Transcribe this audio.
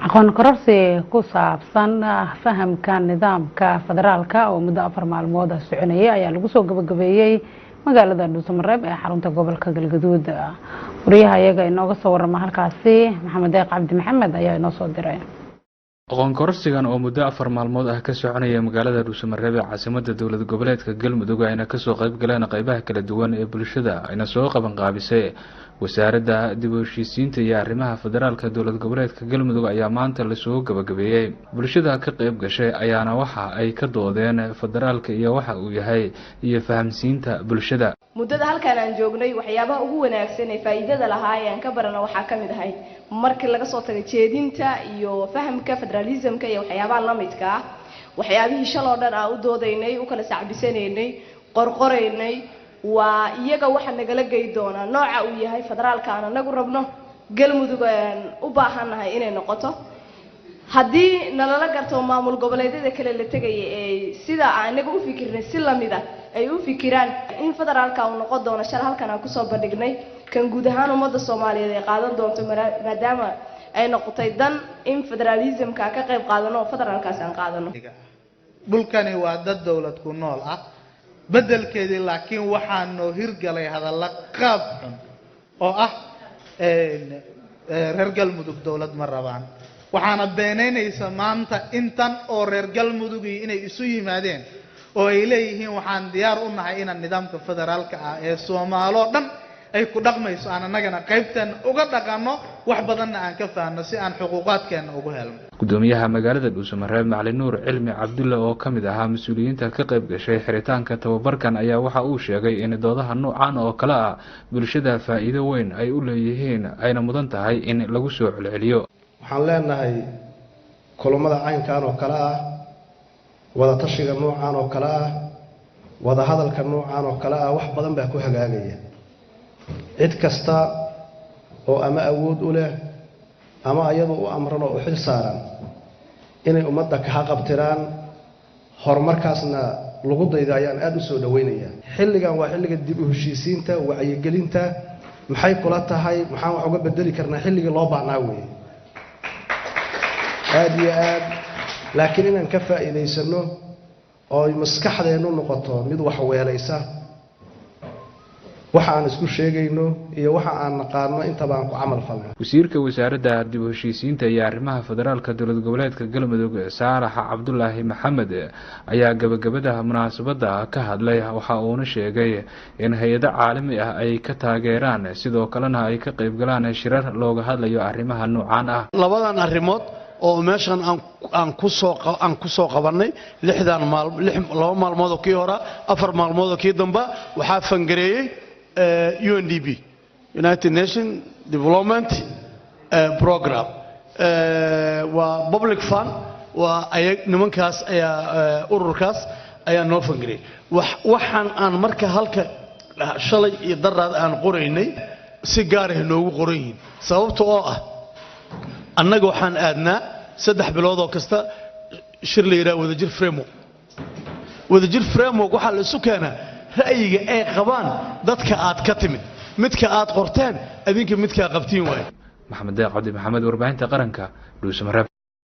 aqoon kororsi ku saabsan fahamka nidaamka federaalka oo muddo 4 maalmood soconayay ayaa lagu soo gabagabeeyay magaalada Dhuusamareeb ee xarunta gobolka Galgaduud. Wariyaha ayaga inooga soo warama halkaasi Maxamed Deeq Cabdi Maxamed ayaa inoo soo diray. aqoon kororsigan oo muddo 4 maalmood ka soconaya magaalada Dhuusamareeb ee caasimadda dowlad goboleedka Galmudug ayna ka soo qayb galeen qaybaha kala duwan ee bulshada ayna soo qaban qaabisay wasaaradda dib u heshiisiinta iyo arrimaha federaalka dowlad goboleedka Galmudug ayaa maanta la soo gabagabeeyay. Bulshada ka qayb gashay ayaana waxa ay ka doodeen federaalka iyo waxa uu yahay iyo fahamsiinta bulshada. muddada halkaan aan joognay waxyaabaha ugu wanaagsan ee faa'iidada lahaa ee aan ka barano waxa ka mid ahay markii laga soo tagay jeedinta iyo fahamka federalismka iyo waxyaabaha la midka ah waxyaabihii shaloo dhan aan u doodaynay u kala sacbisanaynay qorqoraynay waa iyaga waxa nagala geey doona nooca uu yahay federaalka aan anagu rabno Galmudug aan u baahanahay inay noqoto haddii nalala garto maamul goboleedyada kale la tagay ee sida anagu u fikirnay si lamid ah ay u fikiraan in federaalka uu noqon doono shal halkan aan ku soo bandhignay kan guud ahaan ummadda Soomaaliyeed ay qaadan doonto maadaama ay noqotay dan in federalismka ka qayb qaadano federaalkaas aan qaadano. dhulkani waa dad dawlad ku nool ah bedelkeedii laakiin waxaan noo hirgalay hadalla qaab xun oo ah reer Galmudug dawlad ma rabaan waxaana beenaynaysa maanta intan oo reer Galmudug inay isu yimaadeen oo ay leeyihiin waxaan diyaar u nahay in nidaamka federaalka ah ee Soomaaliya dhan ay ku dhaqmayso aan anagana qaybtan uga dhaqano wax badan aan ka faahno si aan xuquuqaadkeena ugu helno. gudoomiyaha magaalada Dhuusamareeb Macalin Nuur Cilmi Cabdulle oo kamid ahaa mas'uuliyiinta ka qayb gashay xiritaanka tababarkan ayaa waxa uu sheegay in doodaha noocan oo kala ah bulshada faa'iido weyn ay u leeyihiin ayna mudan tahay in lagu soo celceliyo. waxaan leenahay kulamada caynkan oo kala ah wada tashiga noocan oo kala ah wada hadalka noocan oo kala ah wax badan baa ku hagaagaya. cid kasta oo ama awood u leh ama ayadu u amran oo xil saaran inay ummadda ka qabtiraan horumarkaasna lagu daydo ayaan aad u soo dhaweynayaa. xilligan waa xilliga dib u heshiisiinta wacyigelinta maxay kula tahay maxaan wax uga bedeli karnaa xilligii loo baahnaa weeye aad iyo aad laakiin inaan ka faa'iidaysano oo maskaxdeenu noqoto mid wax weelaysa waxa aan isku sheegayno iyo waxa aan naqaano inta baan ku amal falnay. wasiirka wasaaradda dib u heshiisiinta iyo arrimaha federaalka dowlad goboleedka Galmudug Saalax Cabdullaahi Maxamed ayaa gabagabada munaasabada ka hadlay waxa uu sheegay in hay'ado caalami ah ay ka taageeraan sidoo kalena ay ka qayb galaan shirar looga hadlayo arrimaha noocan ah. labadan arrimood oo meeshan aan ku soo qabanay 2 maalmood oo kii hore 4 maalmood oo kii dambe waxa fangareeyay UNDP United Nations Development Program waa public fund waa nimankaas ayaa ururkaas ayaa noo fangareeyay waxaan aan marka halka shalay iyo daraad aan qoraynay si gaar ah noogu qoran yihiin sababtoo ah annaga waxaan aadnaa 3 bilood oo kasta shir la yiraahdo wadajir framework waxa la isu keenaa ra'yiga ay qabaan dadka aad ka timid midka aad qorteen adinka midka qabtiin waay. Maxamed Deeq Cabdi Maxamed warbaahinta qaranka Dhuusamareeb.